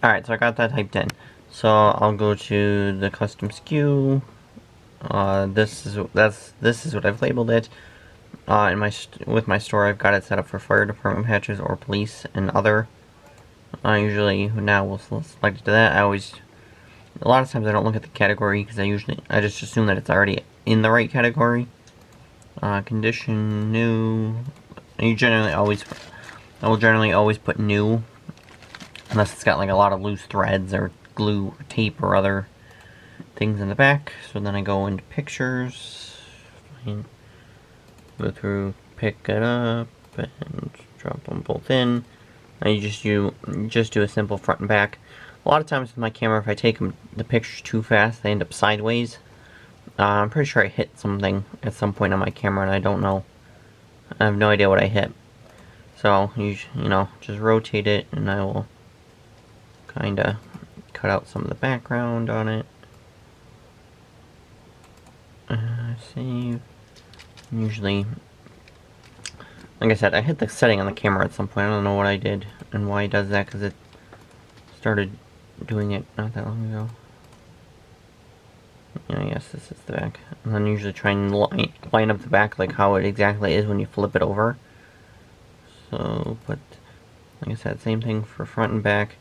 Alright, so I got that typed in. So I'll go to the custom SKU. This is what I've labeled it. With my store, I've got it set up for fire department patches or police and other. Usually now we'll select it to that. A lot of times I don't look at the category because I just assume that it's already in the right category. Condition new. I will generally always put new, unless it's got like a lot of loose threads or glue or tape or other things in the back. So then I go into pictures, go through, pick it up, and drop them both in. And you just do a simple front and back. A lot of times with my camera, if I take the pictures too fast, they end up sideways. I'm pretty sure I hit something at some point on my camera, and I don't know. I have no idea what I hit. So you know, just rotate it, and I will kind of cut out some of the background on it. Save. Usually, like I said, I hit the setting on the camera at some point. I don't know what I did and why it does that, because it started doing it not that long ago. Yeah, yes, this is the back. And then usually try and line up the back like how it exactly is when you flip it over. So, but like I said, same thing for front and back.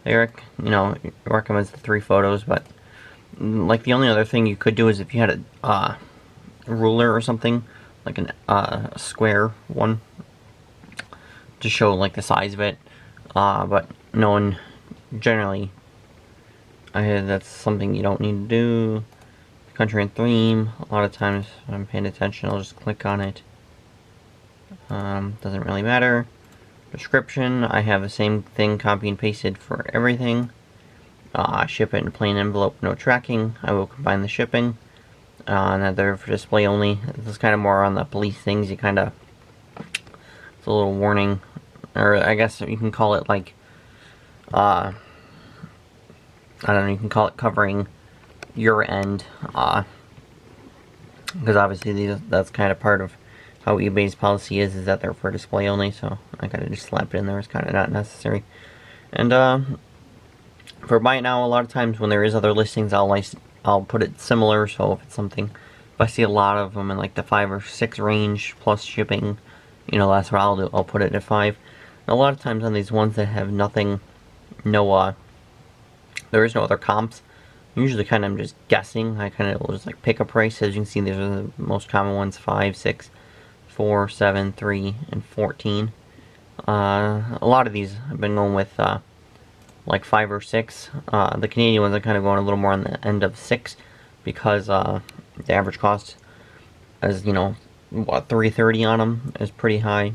Eric, it recommends the 3 photos, but like the only other thing you could do is if you had a ruler or something, like a square one, to show like the size of it. But no one generally. That's something you don't need to do. Country and theme. A lot of times, if I'm paying attention, I'll just click on it. Doesn't really matter. Description. I have the same thing copy and pasted for everything. Ship it in a plain envelope, no tracking. I will combine the shipping. And they're for display only. This is kind of more on the police things. It's a little warning, or I guess you can call it like, I don't know, you can call it covering your end, because obviously that's kind of part of how eBay's policy is that they're for display only, so I gotta just slap it in there. It's kind of not necessary. And for buy it now, a lot of times when there is other listings, I'll put it similar. So if it's something, if I see a lot of them in like the 5 or 6 range plus shipping, that's what I'll do. I'll put it at 5. And a lot of times on these ones that have nothing, there is no other comps. Usually kind of I'm just guessing. I kind of will just like pick a price. As you can see, these are the most common ones: 5, 6, 4, 7, 3, and 14. A lot of these I've been going with like 5 or 6. The Canadian ones are kind of going a little more on the end of 6, because the average cost is, what, $3.30 on them is pretty high.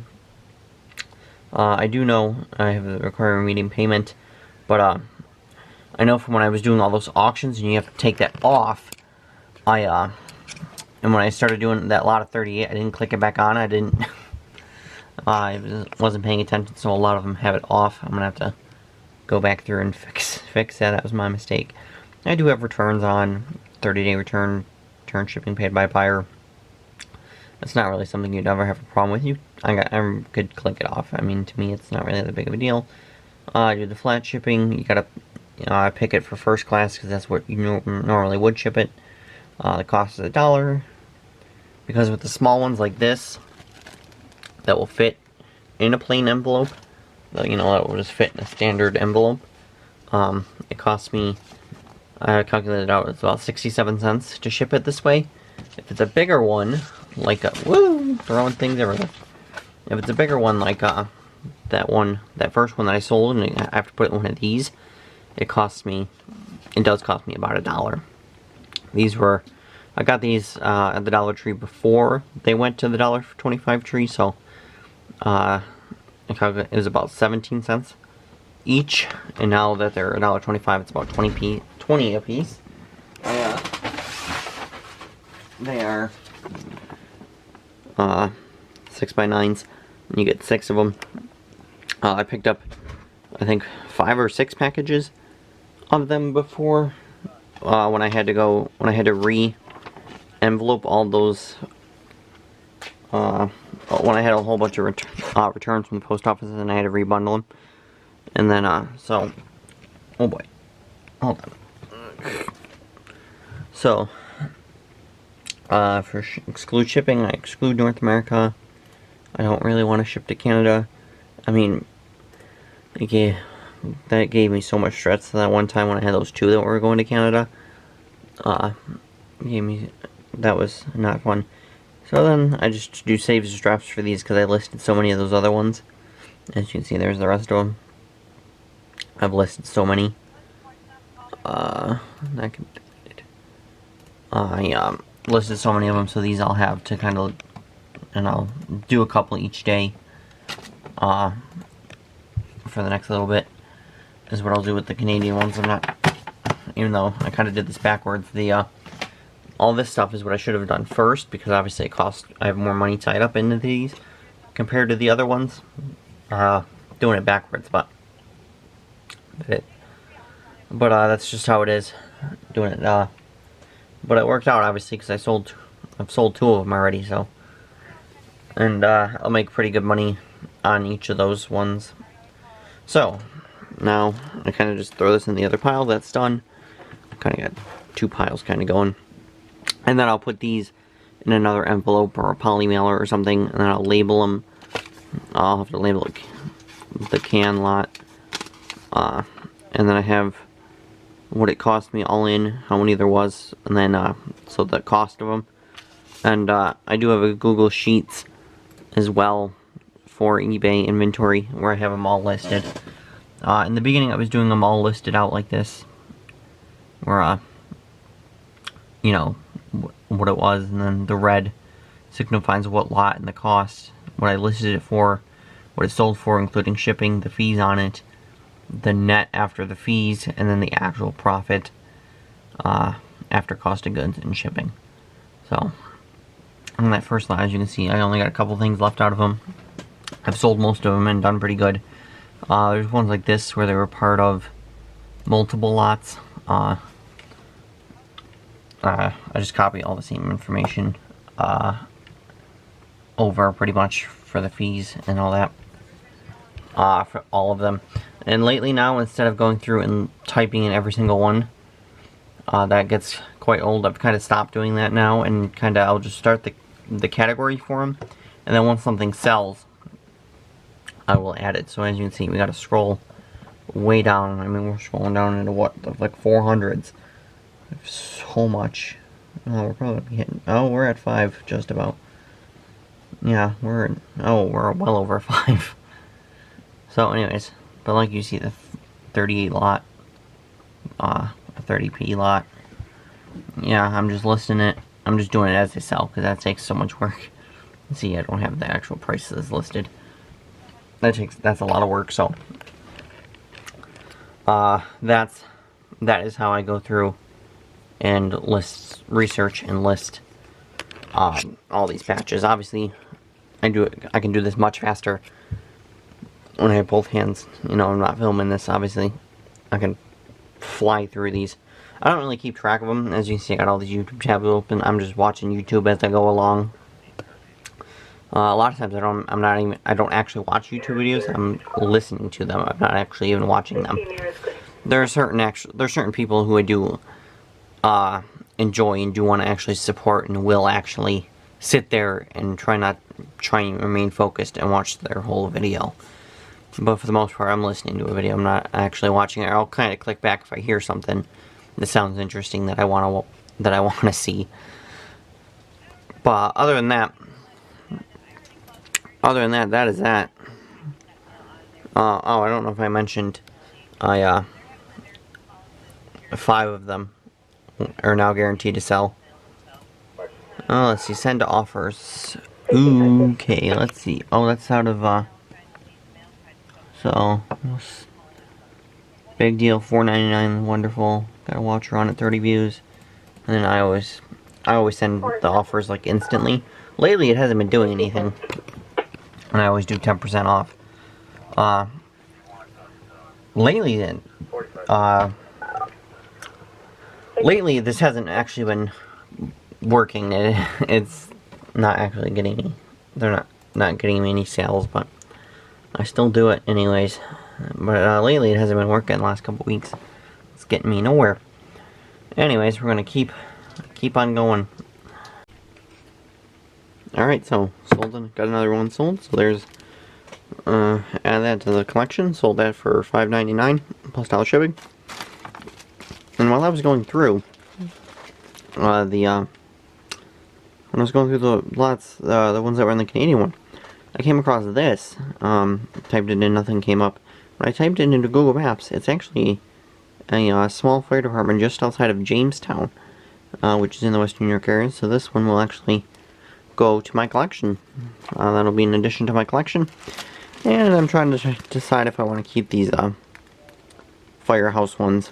I do know I have a requiring medium payment, but I know from when I was doing all those auctions and you have to take that off, and when I started doing that lot of 38, I didn't click it back on. I didn't, I wasn't paying attention, so a lot of them have it off. I'm gonna have to go back through and fix that. That was my mistake. I do have returns on, 30-day return shipping paid by buyer. It's not really something you'd ever have a problem with. I could click it off. I mean, to me, it's not really that big of a deal. I do the flat shipping. You gotta, I pick it for first class because that's what you normally would ship it. The cost is $1. Because with the small ones like this, that will fit in a plain envelope, that will just fit in a standard envelope. It costs me, I calculated it out, it's about 67 cents to ship it this way. If it's a bigger one, like throwing things everywhere. If it's a bigger one, like that first one that I sold, and I have to put in one of these, it does cost me about $1. I got these at the Dollar Tree before they went to the $1.25 tree, so it was about 17 cents each, and now that they're $1.25, it's about 20 a piece. They are 6x9s, and you get 6 of them. I picked up, I think, 5 or 6 packages of them before, when I had to re-envelope all those, when I had a whole bunch of returns from the post office, and I had to rebundle them. And then, so, Oh boy. Hold on. So, for exclude shipping, I exclude North America. I don't really want to ship to Canada. I mean, that gave me so much stress that one time when I had those two that were going to Canada. That was not fun. So then I just do saves and drops for these because I listed so many of those other ones. As you can see, there's the rest of them. I've listed so many. I listed so many of them, so these I'll have to kind of, and I'll do a couple each day. For the next little bit is what I'll do with the Canadian ones. I'm not, even though I kind of did this backwards. All this stuff is what I should have done first because obviously I have more money tied up into these compared to the other ones. Doing it backwards, but that's just how it is. Doing it, but it worked out obviously because I've sold two of them already, so, and I'll make pretty good money on each of those ones. So now I kind of just throw this in the other pile. That's done. I kind of got two piles kind of going, and then I'll put these in another envelope or a poly mailer or something, and then I'll label them. I'll have to label the can lot, and then I have what it cost me all in, how many there was, and then so the cost of them, and I do have a Google Sheets as well for eBay inventory where I have them all listed. In the beginning I was doing them all listed out like this, where you know what it was, and then the red signifies what lot and the cost, what I listed it for, what it sold for including shipping, the fees on it, the net after the fees, and then the actual profit after cost of goods and shipping. So on that first lot, as you can see, I only got a couple things left out of them. I've sold most of them and done pretty good. There's ones like this where they were part of multiple lots. I just copy all the same information over pretty much for the fees and all that, for all of them. And lately now, instead of going through and typing in every single one, that gets quite old. I've kind of stopped doing that now, and kind of I'll just start the category for them, and then once something sells, I will add it. So as you can see, we got to scroll way down. I mean, we're scrolling down into what, like 400s. So much. Oh, we're probably hitting. Oh, we're at 5, just about. Yeah, we're well over 5. So, anyways, but like you see, the 38 lot, a 30p lot. Yeah, I'm just listing it. I'm just doing it as they sell because that takes so much work. See, I don't have the actual prices listed. That's a lot of work. So, that is how I go through and research and list all these patches. Obviously, I can do this much faster when I have both hands. You know, I'm not filming this. Obviously, I can fly through these. I don't really keep track of them. As you can see, I got all these YouTube tabs open. I'm just watching YouTube as I go along. A lot of times I don't actually watch YouTube videos. I'm listening to them. I'm not actually even watching them. There are certain people who I do enjoy and do want to actually support and will actually sit there and try and remain focused and watch their whole video. But for the most part, I'm listening to a video. I'm not actually watching it. I'll kind of click back if I hear something that sounds interesting that I want to see. But other than that, that is that. Oh, I don't know if I mentioned, 5 of them are now guaranteed to sell. Oh, let's see, send to offers. Okay, let's see. Oh, that's out of, so, big deal, $4.99, wonderful. Got a watcher on it, 30 views. And then I always send the offers, like, instantly. Lately, it hasn't been doing anything. And I always do 10% off. Lately this hasn't actually been working. It's not actually getting me. They're not getting me any sales, but I still do it anyways. But lately it hasn't been working the last couple weeks. It's getting me nowhere. Anyways, we're gonna keep on going. Alright, so got another one sold. So there's add that to the collection. Sold that for $5.99 plus dollar shipping. And while I was going through when I was going through the lots, the ones that were in the Canadian one, I came across this. Typed it in, nothing came up. When I typed it into Google Maps, it's actually a small fire department just outside of Jamestown, which is in the Western New York area. So this one will actually go to my collection. That'll be an addition to my collection. And I'm trying to decide if I want to keep these firehouse ones.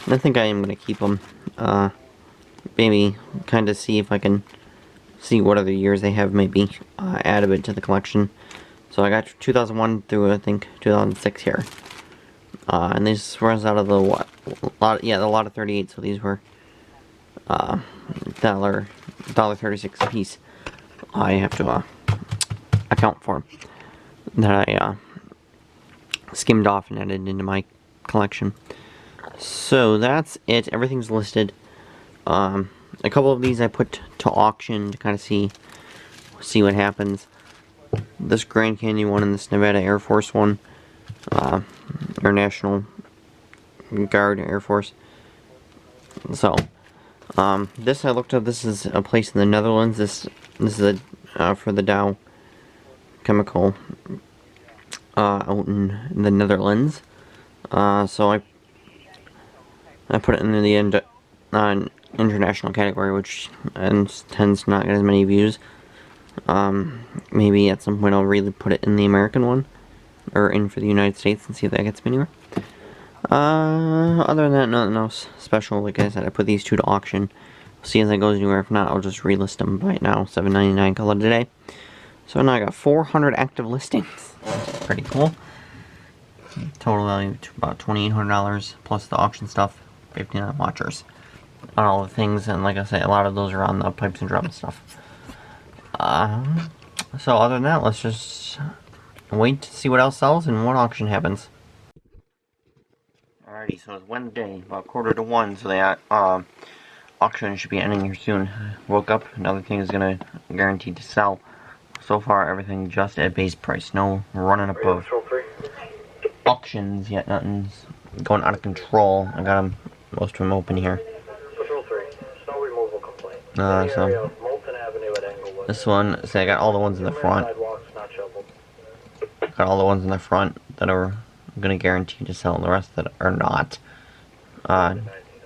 And I think I am going to keep them. Maybe kind of see if I can see what other years they have, maybe add a bit to the collection. So I got 2001 through, I think, 2006 here. And this runs out of the the lot of 38, so these were $1.36 a piece. I have to account for that I skimmed off and added into my collection. So that's it. Everything's listed. A couple of these I put to auction to kind of see what happens. This Grand Canyon one and this Nevada Air Force one, Air National Guard Air Force. So this I looked up. This is a place in the Netherlands. This is for the Dow Chemical out in the Netherlands. So I put it in the international category, which tends to not get as many views. Maybe at some point I'll really put it in the American one, or in for the United States, and see if that gets me anywhere. Other than that, nothing else special. Like I said, I put these two to auction. We'll see if that goes anywhere. If not, I'll just relist them right now. $7.99 call it a day. So now I got 400 active listings. Pretty cool. Total value to about $2,800 plus the auction stuff. 59 watchers on all the things, and like I said, a lot of those are on the pipes and drums stuff. So other than that, let's just wait to see what else sells and what auction happens. Alrighty, so it's Wednesday, about 12:45, so the auction should be ending here soon. Woke up, another thing is gonna guaranteed to sell. So far, everything just at base price. No running up of auctions yet. Nothing's going out of control. I got them, most of them open here. So this one, say I got all the ones in the front. Got all the ones in the front that are gonna guarantee to sell. The rest that are not.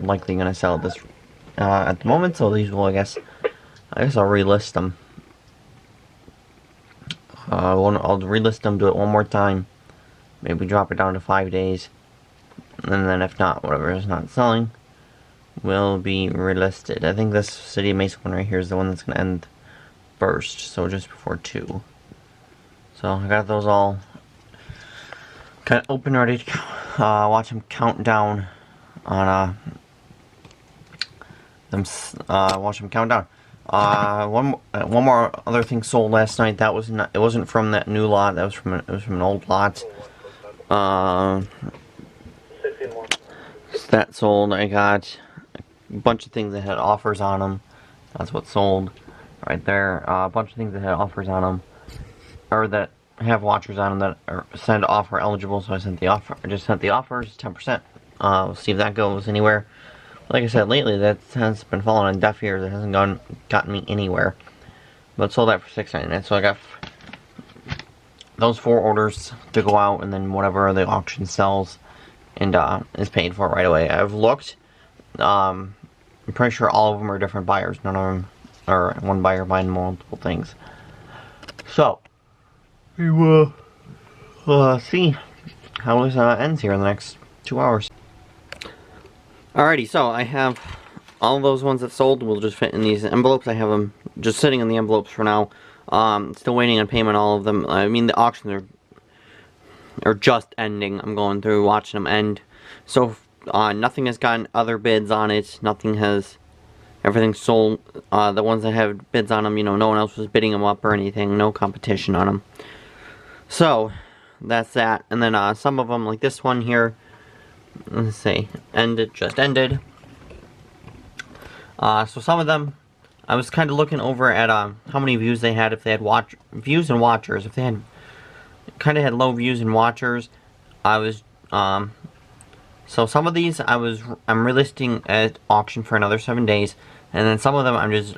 Likely gonna sell this at the moment. So these will, I guess I'll relist them. I'll relist them, do it one more time. Maybe drop it down to 5 days. And then if not, whatever is not selling will be relisted. I think this City of Mesa one right here is the one that's going to end first, so just before 2. So I got those all kind of open, ready to watch them count down on watch them count down. One more other thing sold last night. That was not. It wasn't from that new lot. That was from an old lot. That sold. I got a bunch of things that had offers on them. That's what sold right there. A bunch of things that had offers on them, or that have watchers on them that are said offer eligible. So I sent the offer. I just sent the offers, 10%. We'll see if that goes anywhere. Like I said, lately that has been falling on deaf ears. It hasn't gotten me anywhere. But sold that for $6.99. So I got those 4 orders to go out, and then whatever the auction sells and is paid for right away. I've looked. I'm pretty sure all of them are different buyers. None of them are one buyer buying multiple things. So we will see how this ends here in the next 2 hours. Alrighty, so I have all those ones that sold will just fit in these envelopes. I have them just sitting in the envelopes for now. Still waiting on payment, all of them. I mean, the auctions are just ending. I'm going through, watching them end. So, nothing has gotten other bids on it. Everything's sold. The ones that have bids on them, no one else was bidding them up or anything. No competition on them. So, that's that. And then some of them, like this one here, let's see, just ended. So some of them, I was kind of looking over at how many views they had, if they had views and watchers. If they had kind of had low views and watchers, I was so some of these I'm relisting at auction for another 7 days, and then some of them I'm just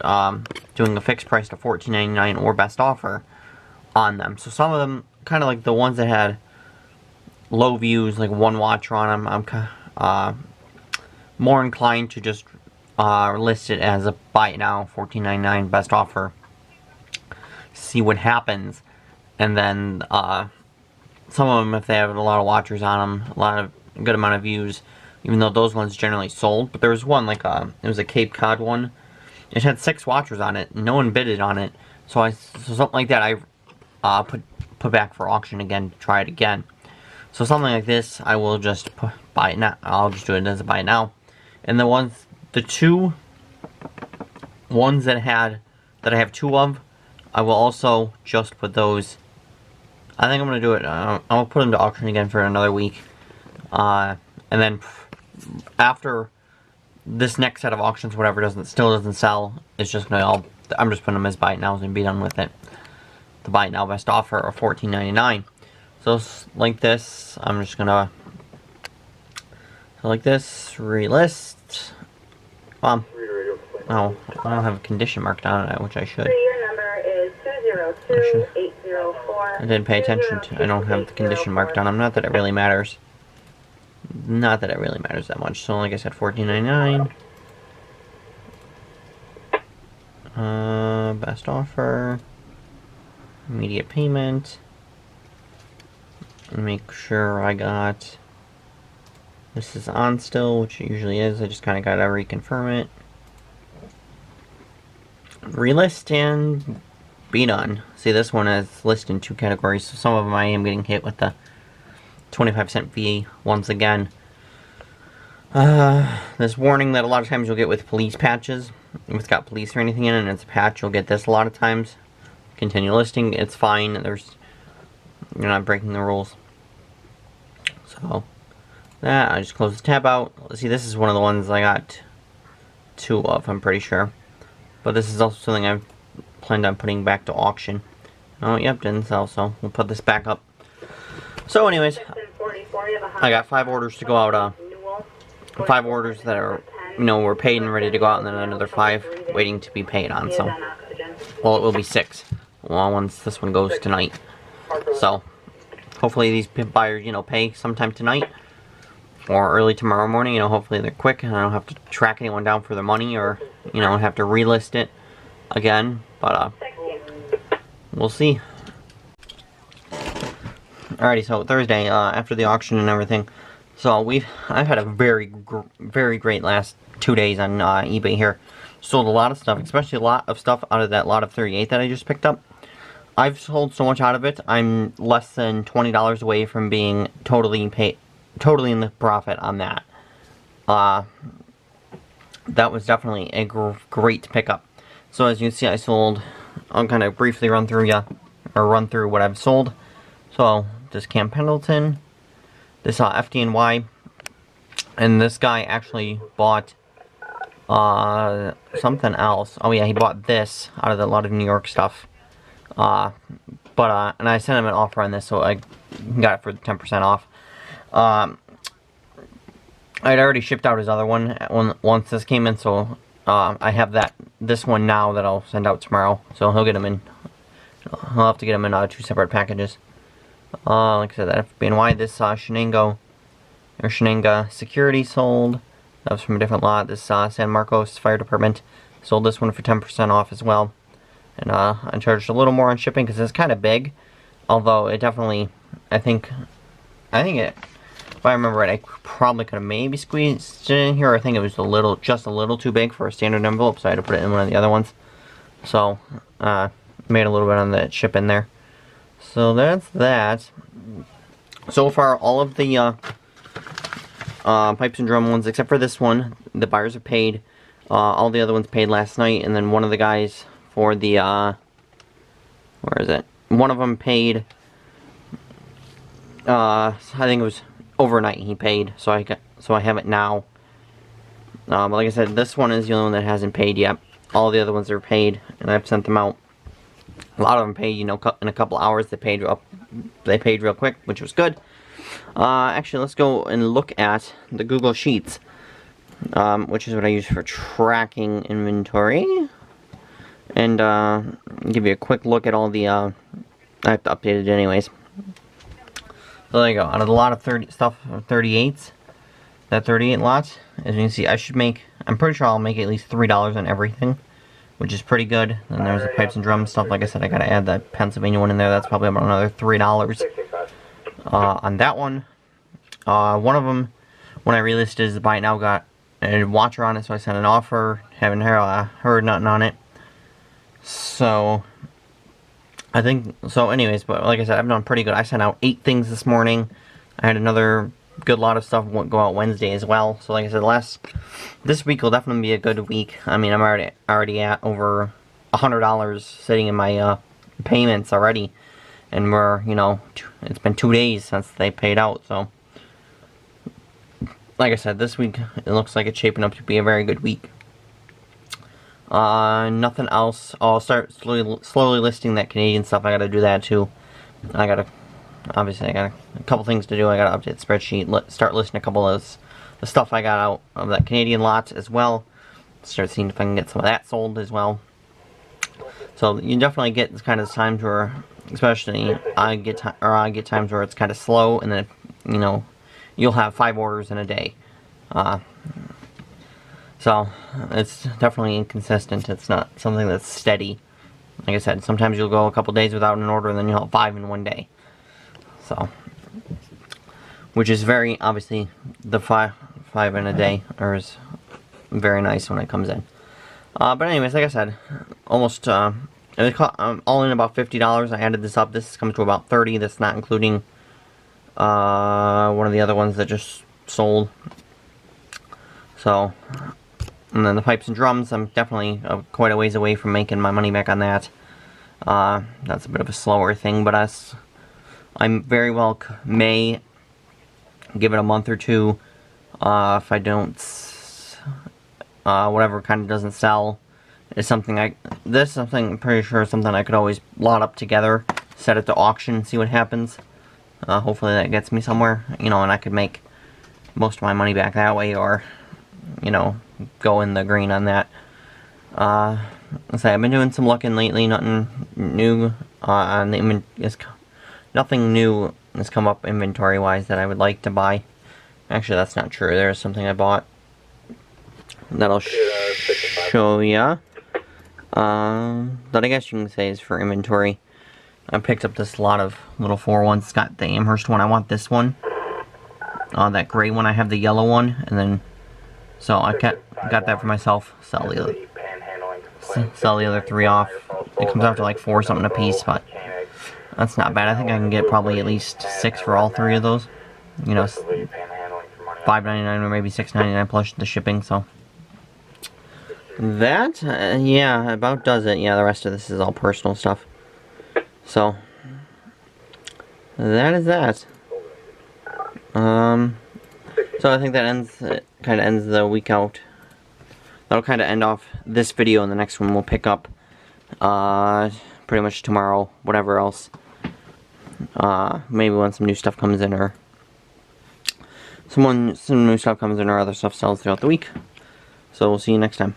doing a fixed price to $14.99 or best offer on them. So some of them, kind of like the ones that had low views, like 1 watcher on them, I'm more inclined to just list it as a buy it now, $14.99 best offer. See what happens, and then some of them, if they have a lot of watchers on them, a good amount of views, even though those ones generally sold. But there was one, like it was a Cape Cod one. It had 6 watchers on it. No one bidded on it, so something like that I put back for auction again to try it again. So something like this, I will just buy it now. I'll just do it as a buy it now. And the 2 ones that I have 2 of, I will also just put those. I think I'm gonna do it. I'll put them to auction again for another week, and then after this next set of auctions, whatever still doesn't sell, it's just gonna I'm just putting them as buy it nows and be done with it. The buy it now best offer of $14.99. So like this, I'm just gonna like this relist. Oh, I don't have a condition marked on it, which I should. Your number is 202-804. I didn't pay attention to. I don't have the condition marked on them. Not that it really matters. Not that it really matters that much. So, like I said, $14.99. Best offer. Immediate payment. Make sure I got. This is on still, which it usually is. I just kind of got to reconfirm it. Relist and be done. See, this one is listed in 2 categories, so some of them I am getting hit with the 25% fee once again. This warning that a lot of times you'll get with police patches. If it's got police or anything in it and it's a patch, you'll get this a lot of times. Continue listing, it's fine. You're not breaking the rules. So that, I just close the tab out. See, this is one of the ones I got 2 of, I'm pretty sure. But this is also something I've planned on putting back to auction. Oh, yep, didn't sell, so we'll put this back up. So anyways, I got 5 orders to go out, 5 orders that are, were paid and ready to go out, and then another 5 waiting to be paid on, so, well, it will be 6, well, once this one goes tonight. So, hopefully these buyers, pay sometime tonight, or early tomorrow morning, hopefully they're quick, and I don't have to track anyone down for their money, or, have to relist it again, but, we'll see. Alrighty, so Thursday, after the auction and everything, so I've had a very great last 2 days on eBay here. Sold a lot of stuff, especially a lot of stuff out of that lot of 38 that I just picked up. I've sold so much out of it, I'm less than $20 away from being totally in the profit on that. That was definitely a great pickup. So as you can see, I sold, I'll kind of briefly run through what I've sold. So, this Cam Pendleton, this FDNY, and this guy actually bought something else. Oh yeah, he bought this out of a lot of New York stuff. And I sent him an offer on this, so I got it for 10% off. I'd already shipped out his other one once this came in, so I have this one now that I'll send out tomorrow. So he'll have to get them in 2 separate packages. Like I said, that FBNY, this Shenango Security sold. That was from a different lot. This San Marcos Fire Department sold this one for 10% off as well. And I charged a little more on shipping because it's kind of big. Although it definitely, I think it, if I remember right, I probably could have maybe squeezed it in here. I think it was just a little too big for a standard envelope, so I had to put it in one of the other ones. So, made a little bit on the chip in there. So that's that. So far, all of the pipes and drum ones, except for this one, the buyers are paid. All the other ones paid last night, and then one of the guys for the, where is it? One of them paid I think it was overnight he paid, so I have it now. But like I said, this one is the only one that hasn't paid yet. All the other ones are paid, and I've sent them out. A lot of them paid, you know, in a couple hours. They paid real quick, which was good. Actually, let's go and look at the Google Sheets, which is what I use for tracking inventory. And give you a quick look at all the, I have to update it anyways. So there you go. Out of the lot of 38s, that 38 lots, as you can see, I'm pretty sure I'll make at least $3 on everything, which is pretty good. And there's the pipes and drums stuff. Like I said, I gotta add that Pennsylvania one in there. That's probably about another $3 on that one. One of them, when I relisted, is the buy it now, got a watcher on it, so I sent an offer. Haven't heard nothing on it. So I think so. Anyways, but like I said, I've done pretty good. I sent out 8 things this morning. I had another good lot of stuff go out Wednesday as well. So like I said, this week will definitely be a good week. I mean, I'm already at over $100 sitting in my payments already, and we're, you know, it's been 2 days since they paid out. So like I said, this week it looks like it's shaping up to be a very good week. Nothing else. I'll start slowly listing that Canadian stuff. I gotta do that too. Obviously I got a couple things to do. I gotta update the spreadsheet, start listing a couple of the stuff I got out of that Canadian lot as well. Start seeing if I can get some of that sold as well. So you definitely get this kind of times where, especially I get times where it's kind of slow, and then, you know, you'll have 5 orders in a day. So it's definitely inconsistent. It's not something that's steady. Like I said, sometimes you'll go a couple days without an order, and then you'll have 5 in one day. So, which is very, obviously, the 5 in a day is very nice when it comes in. But anyways, like I said, almost, all in about $50. I added this up. This comes to about $30. That's not including one of the other ones that just sold. So, and then the pipes and drums, I'm definitely quite a ways away from making my money back on that. That's a bit of a slower thing, but I'm very well may give it a month or two. If I don't, whatever kind of doesn't sell, is something I'm pretty sure is something I could always lot up together, set it to auction, and see what happens. Hopefully that gets me somewhere, you know, and I could make most of my money back that way, or, you know, go in the green on that. Let's say I've been doing some looking lately. Nothing new nothing new has come up inventory wise that I would like to buy. Actually, that's not true. There's something I bought that I'll show ya. That I guess you can say is for inventory. I picked up this lot of little 4-1s. It's got the Amherst one. I want this one. That gray one. I have the yellow one, and then so I got that for myself. Sell the other 3 off. It comes out to like 4 something a piece, but that's not bad. I think I can get probably at least 6 for all 3 of those. You know, $5.99 or maybe $6.99 plus the shipping. So that, yeah, about does it. Yeah, the rest of this is all personal stuff. So that is that. So I think that kind of ends the week out. That'll kind of end off this video, and the next one we'll pick up pretty much tomorrow, whatever else. Maybe when some new stuff comes in, or some new stuff comes in, or other stuff sells throughout the week. So we'll see you next time.